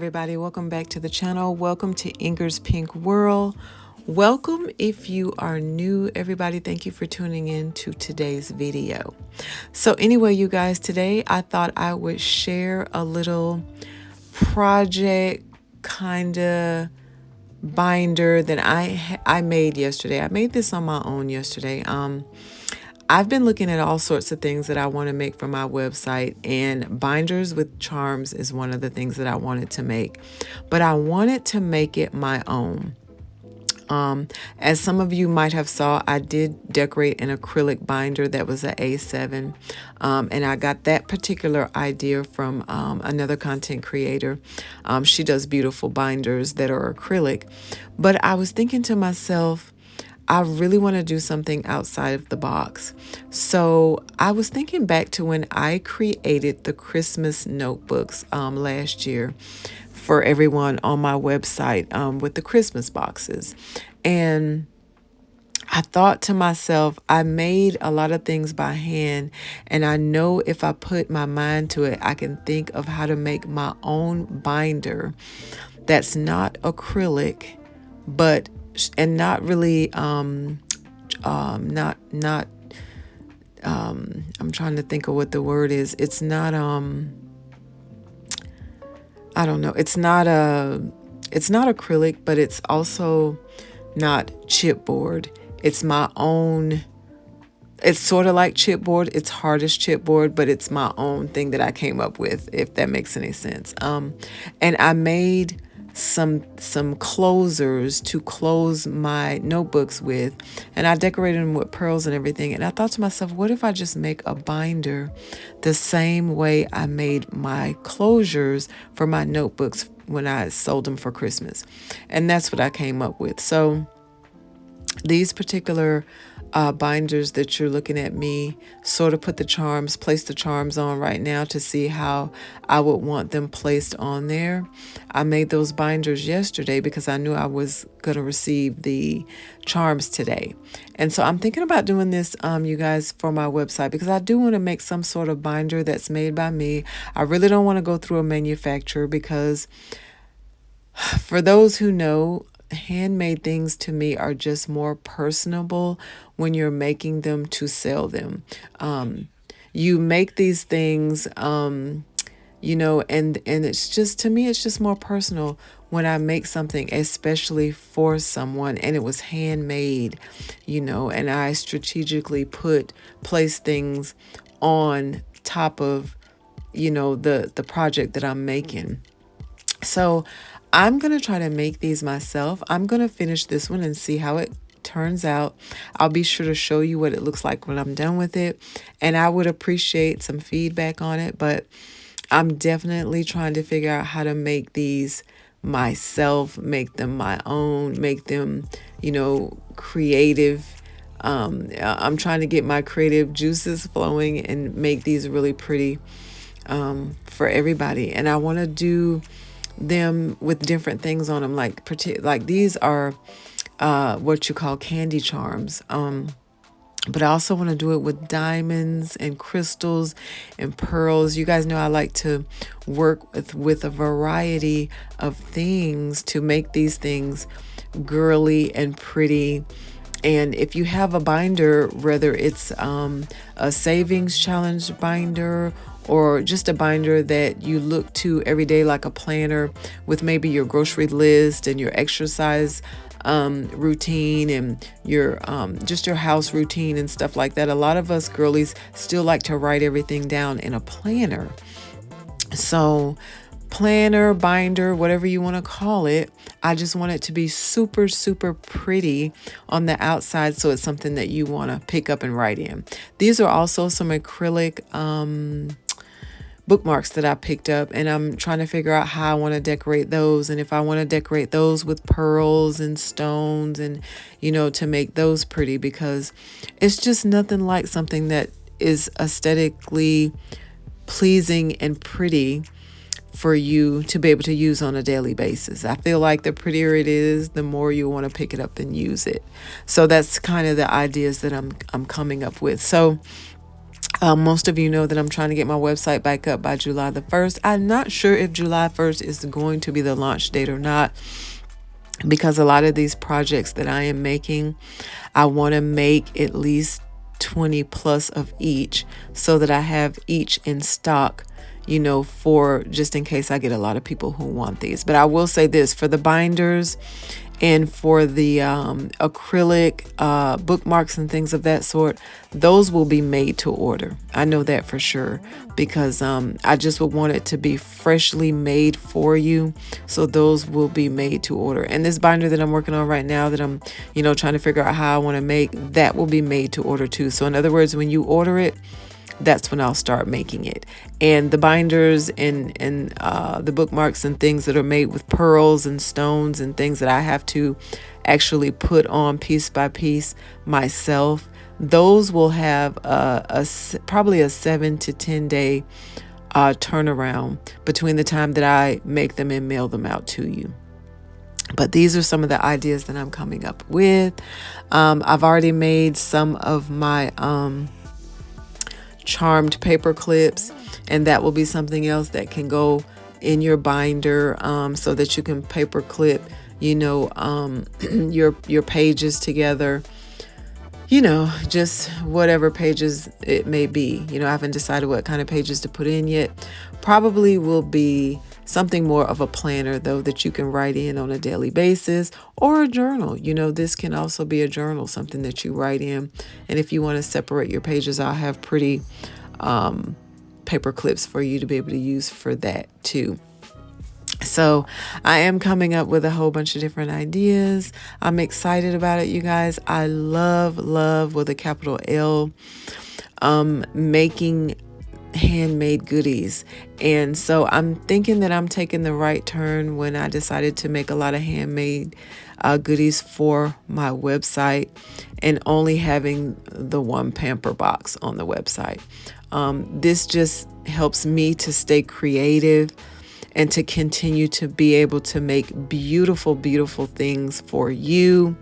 everybody. Welcome back to the channel. Welcome to Inger's Pink World. Welcome if you are new, everybody. Thank you for tuning in to today's video. So anyway, you guys, today I thought I would share a little project kind of binder that I made yesterday. I made this on my own yesterday. I've been looking at all sorts of things that I want to make for my website, and binders with charms is one of the things that I wanted to make, but I wanted to make it my own. As some of you might have saw, I did decorate an acrylic binder that was an A7, and I got that particular idea from another content creator. She does beautiful binders that are acrylic, but I was thinking to myself, I really want to do something outside of the box. So I was thinking back to when I created the Christmas notebooks last year for everyone on my website with the Christmas boxes. And I thought to myself, I made a lot of things by hand, and I know if I put my mind to it, I can think of how to make my own binder that's not acrylic, but and not really I'm trying to think of what the word is. It's not I don't know. It's not acrylic, but it's also not chipboard. It's my own. It's sort of like chipboard. It's hard as chipboard, but it's my own thing that I came up with, if that makes any sense. And I made some closers to close my notebooks with, and I decorated them with pearls and everything. And I thought to myself, what if I just make a binder the same way I made my closures for my notebooks when I sold them for Christmas? And that's what I came up with. So these particular binders that you're looking at me sort of place the charms on right now to see how I would want them placed on there. I made those binders yesterday because I knew I was going to receive the charms today. And so I'm thinking about doing this, you guys, for my website, because I do want to make some sort of binder that's made by me. I really don't want to go through a manufacturer, because for those who know, handmade things to me are just more personable when you're making them to sell them. You make these things, and it's just, to me, it's just more personal when I make something, especially for someone, and it was handmade, and I strategically place things on top of, the project that I'm making. So I'm going to try to make these myself. I'm going to finish this one and see how it turns out. I'll be sure to show you what it looks like when I'm done with it. And I would appreciate some feedback on it, but I'm definitely trying to figure out how to make these myself, make them my own, make them, creative. I'm trying to get my creative juices flowing and make these really pretty for everybody. And I want to do them with different things on them, like these are what you call candy charms, but I also want to do it with diamonds and crystals and pearls. You guys know I like to work with a variety of things to make these things girly and pretty. And if you have a binder, whether it's a savings challenge binder or just a binder that you look to every day, like a planner with maybe your grocery list and your exercise routine and your just your house routine and stuff like that. A lot of us girlies still like to write everything down in a planner. So planner, binder, whatever you want to call it, I just want it to be super, super pretty on the outside, so it's something that you want to pick up and write in. These are also some acrylic bookmarks that I picked up, and I'm trying to figure out how I want to decorate those, and if I want to decorate those with pearls and stones and, to make those pretty, because it's just nothing like something that is aesthetically pleasing and pretty for you to be able to use on a daily basis. I feel like the prettier it is, the more you want to pick it up and use it. So that's kind of the ideas that I'm coming up with. So Most of you know that I'm trying to get my website back up by July the 1st. I'm not sure if July 1st is going to be the launch date or not, because a lot of these projects that I am making, I want to make at least 20 plus of each so that I have each in stock, you know, for just in case I get a lot of people who want these. But I will say this, for the binders and for the acrylic bookmarks and things of that sort, those will be made to order. I know that for sure, because I just would want it to be freshly made for you. So those will be made to order. And this binder that I'm working on right now, that I'm, you know, trying to figure out how I want to make, that will be made to order too. So in other words, when you order it, that's when I'll start making it. And the binders and the bookmarks and things that are made with pearls and stones and things that I have to actually put on piece by piece myself, those will have probably a 7 to 10 day turnaround between the time that I make them and mail them out to you. But these are some of the ideas that I'm coming up with. I've already made some of my charmed paper clips, and that will be something else that can go in your binder, so that you can paper clip, you know, your pages together, you know, just whatever pages it may be. You know, I haven't decided what kind of pages to put in yet. Probably will be something more of a planner, though, that you can write in on a daily basis, or a journal. You know, this can also be a journal, something that you write in. And if you want to separate your pages, I'll have pretty paper clips for you to be able to use for that too. So I am coming up with a whole bunch of different ideas. I'm excited about it, you guys. I love with a capital L, making handmade goodies. And so I'm thinking that I'm taking the right turn when I decided to make a lot of handmade goodies for my website, and only having the one pamper box on the website. This just helps me to stay creative and to continue to be able to make beautiful things for you.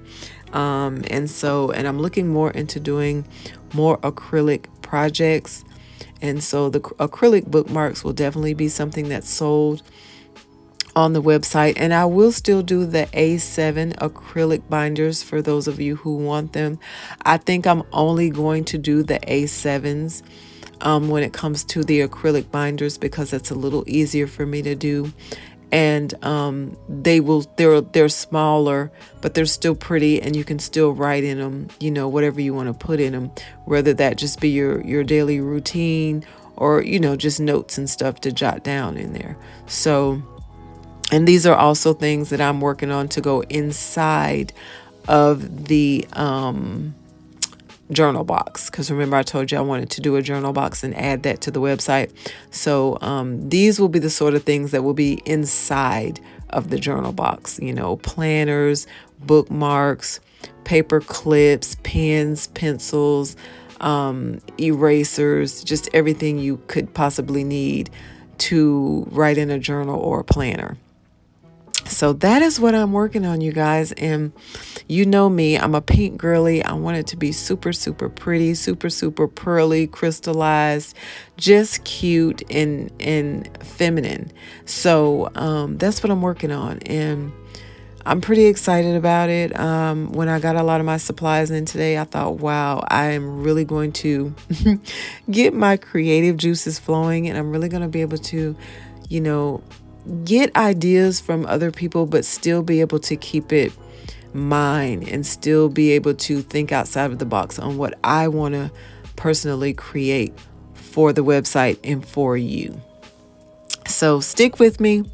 And I'm looking more into doing more acrylic projects. And so the acrylic bookmarks will definitely be something that's sold on the website. And I will still do the A7 acrylic binders for those of you who want them. I think I'm only going to do the A7s when it comes to the acrylic binders, because it's a little easier for me to do. And they're smaller, but they're still pretty, and you can still write in them, you know, whatever you want to put in them, whether that just be your daily routine, or, you know, just notes and stuff to jot down in there. So, and these are also things that I'm working on to go inside of the journal box, because remember I told you I wanted to do a journal box and add that to the website. So these will be the sort of things that will be inside of the journal box, you know, planners, bookmarks, paper clips, pens, pencils, erasers, just everything you could possibly need to write in a journal or a planner. So that is what I'm working on, you guys. And you know me, I'm a pink girly. I want it to be super pretty, super pearly, crystallized, just cute and feminine. So that's what I'm working on. And I'm pretty excited about it. When I got a lot of my supplies in today, I thought, wow, I am really going to get my creative juices flowing. And I'm really going to be able to, you know, get ideas from other people, but still be able to keep it mine, and still be able to think outside of the box on what I want to personally create for the website and for you. So stick with me.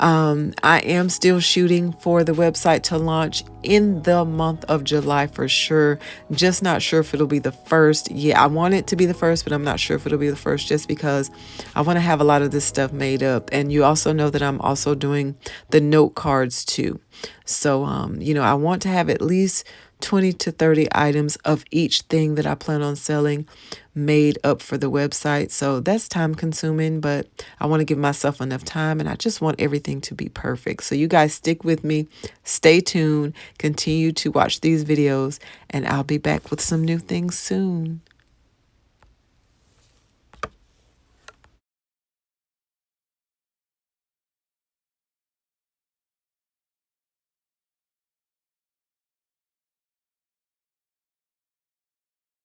I am still shooting for the website to launch in the month of July for sure. Just not sure if it'll be the first. Yeah, I want it to be the first, but I'm not sure if it'll be the first, just because I want to have a lot of this stuff made up. And you also know that I'm also doing the note cards too. So, you know, I want to have at least 20 to 30 items of each thing that I plan on selling made up for the website. So that's time consuming, but I want to give myself enough time, and I just want everything to be perfect. So you guys stick with me, stay tuned, continue to watch these videos, and I'll be back with some new things soon.